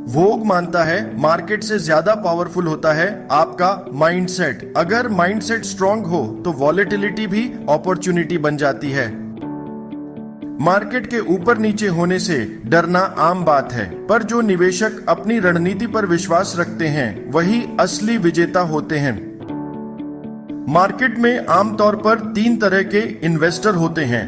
वोग मानता है मार्केट से ज्यादा पावरफुल होता है आपका माइंडसेट। अगर माइंडसेट स्ट्रांग हो तो वॉलेटिलिटी भी अपॉर्चुनिटी बन जाती है। मार्केट के ऊपर नीचे होने से डरना आम बात है, पर जो निवेशक अपनी रणनीति पर विश्वास रखते हैं वही असली विजेता होते हैं। मार्केट में आमतौर पर 3 तरह के इन्वेस्टर होते हैं।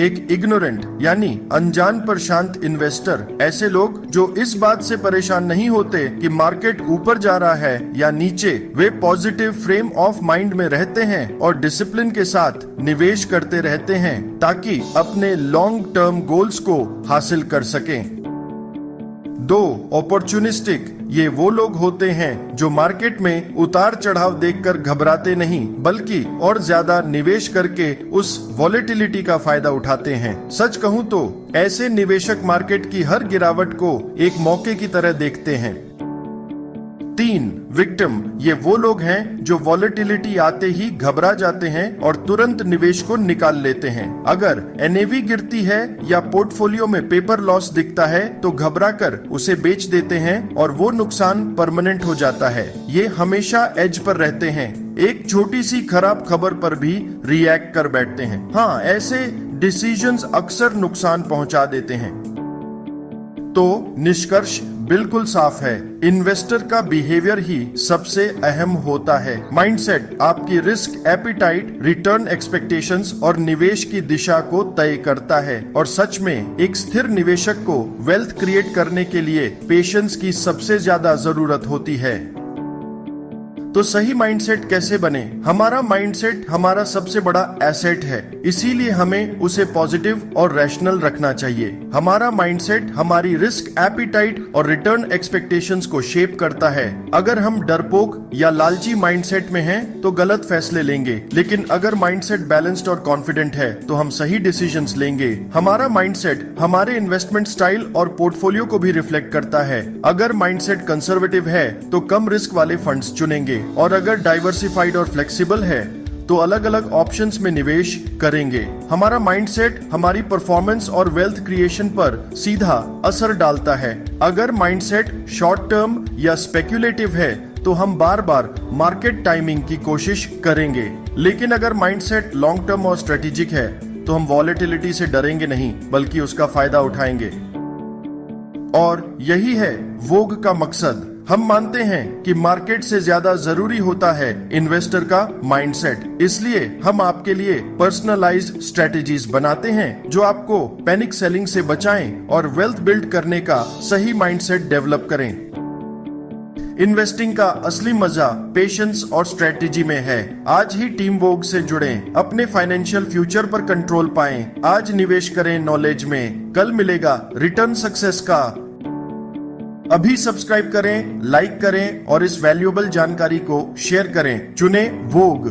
एक इग्नोरेंट यानी अनजान पर शांत इन्वेस्टर, ऐसे लोग जो इस बात से परेशान नहीं होते कि मार्केट ऊपर जा रहा है या नीचे। वे पॉजिटिव फ्रेम ऑफ माइंड में रहते हैं और डिसिप्लिन के साथ निवेश करते रहते हैं ताकि अपने लॉन्ग टर्म गोल्स को हासिल कर सकें। 2 अपॉर्चुनिस्टिक, ये वो लोग होते हैं जो मार्केट में उतार चढ़ाव देखकर घबराते नहीं बल्कि और ज्यादा निवेश करके उस वॉलेटिलिटी का फायदा उठाते हैं। सच कहूं तो ऐसे निवेशक मार्केट की हर गिरावट को एक मौके की तरह देखते हैं। 3 विक्टिम, ये वो लोग हैं जो वॉलेटिलिटी आते ही घबरा जाते हैं और तुरंत निवेश को निकाल लेते हैं। अगर एनएवी गिरती है या पोर्टफोलियो में पेपर लॉस दिखता है तो घबराकर उसे बेच देते हैं और वो नुकसान परमानेंट हो जाता है। ये हमेशा एज पर रहते हैं, एक छोटी सी खराब खबर पर भी रिएक्ट कर बैठते हैं। हाँ, ऐसे डिसीजंस अक्सर नुकसान पहुंचा देते हैं। तो निष्कर्ष बिल्कुल साफ है, इन्वेस्टर का बिहेवियर ही सबसे अहम होता है। माइंडसेट आपकी रिस्क एपिटाइट, रिटर्न एक्सपेक्टेशंस और निवेश की दिशा को तय करता है। और सच में एक स्थिर निवेशक को वेल्थ क्रिएट करने के लिए पेशेंस की सबसे ज्यादा जरूरत होती है। तो सही माइंडसेट कैसे बने? हमारा माइंडसेट हमारा सबसे बड़ा एसेट है, इसीलिए हमें उसे पॉजिटिव और रैशनल रखना चाहिए। हमारा माइंडसेट हमारी रिस्क एपिटाइट और रिटर्न एक्सपेक्टेशंस को शेप करता है। अगर हम डरपोक या लालची माइंडसेट में हैं, तो गलत फैसले लेंगे, लेकिन अगर माइंडसेट बैलेंस्ड और कॉन्फिडेंट है तो हम सही डिसीजंस लेंगे। हमारा माइंडसेट हमारे इन्वेस्टमेंट स्टाइल और पोर्टफोलियो को भी रिफ्लेक्ट करता है। अगर माइंडसेट कंजर्वेटिव है तो कम रिस्क वाले फंड्स चुनेंगे, और अगर डाइवर्सिफाइड और फ्लेक्सिबल है तो अलग अलग ऑप्शंस में निवेश करेंगे। हमारा माइंडसेट हमारी परफॉर्मेंस और वेल्थ क्रिएशन पर सीधा असर डालता है। अगर माइंडसेट शॉर्ट टर्म या स्पेक्युलेटिव है तो हम बार बार मार्केट टाइमिंग की कोशिश करेंगे, लेकिन अगर माइंडसेट लॉन्ग टर्म और स्ट्रेटेजिक है तो हम वॉलेटिलिटी से डरेंगे नहीं बल्कि उसका फायदा उठाएंगे। और यही है वोग का मकसद। हम मानते हैं कि मार्केट से ज्यादा जरूरी होता है इन्वेस्टर का माइंडसेट, इसलिए हम आपके लिए पर्सनलाइज्ड स्ट्रेटेजीज बनाते हैं जो आपको पैनिक सेलिंग से बचाएं और वेल्थ बिल्ड करने का सही माइंडसेट डेवलप करें। इन्वेस्टिंग का असली मजा पेशेंस और स्ट्रेटेजी में है। आज ही टीम वोग से जुड़ें, अपने फाइनेंशियल फ्यूचर पर कंट्रोल पाएं। आज निवेश करें नॉलेज में, कल मिलेगा रिटर्न सक्सेस का। अभी सब्सक्राइब करें, लाइक करें और इस वैल्यूएबल जानकारी को शेयर करें। चुनें वोग।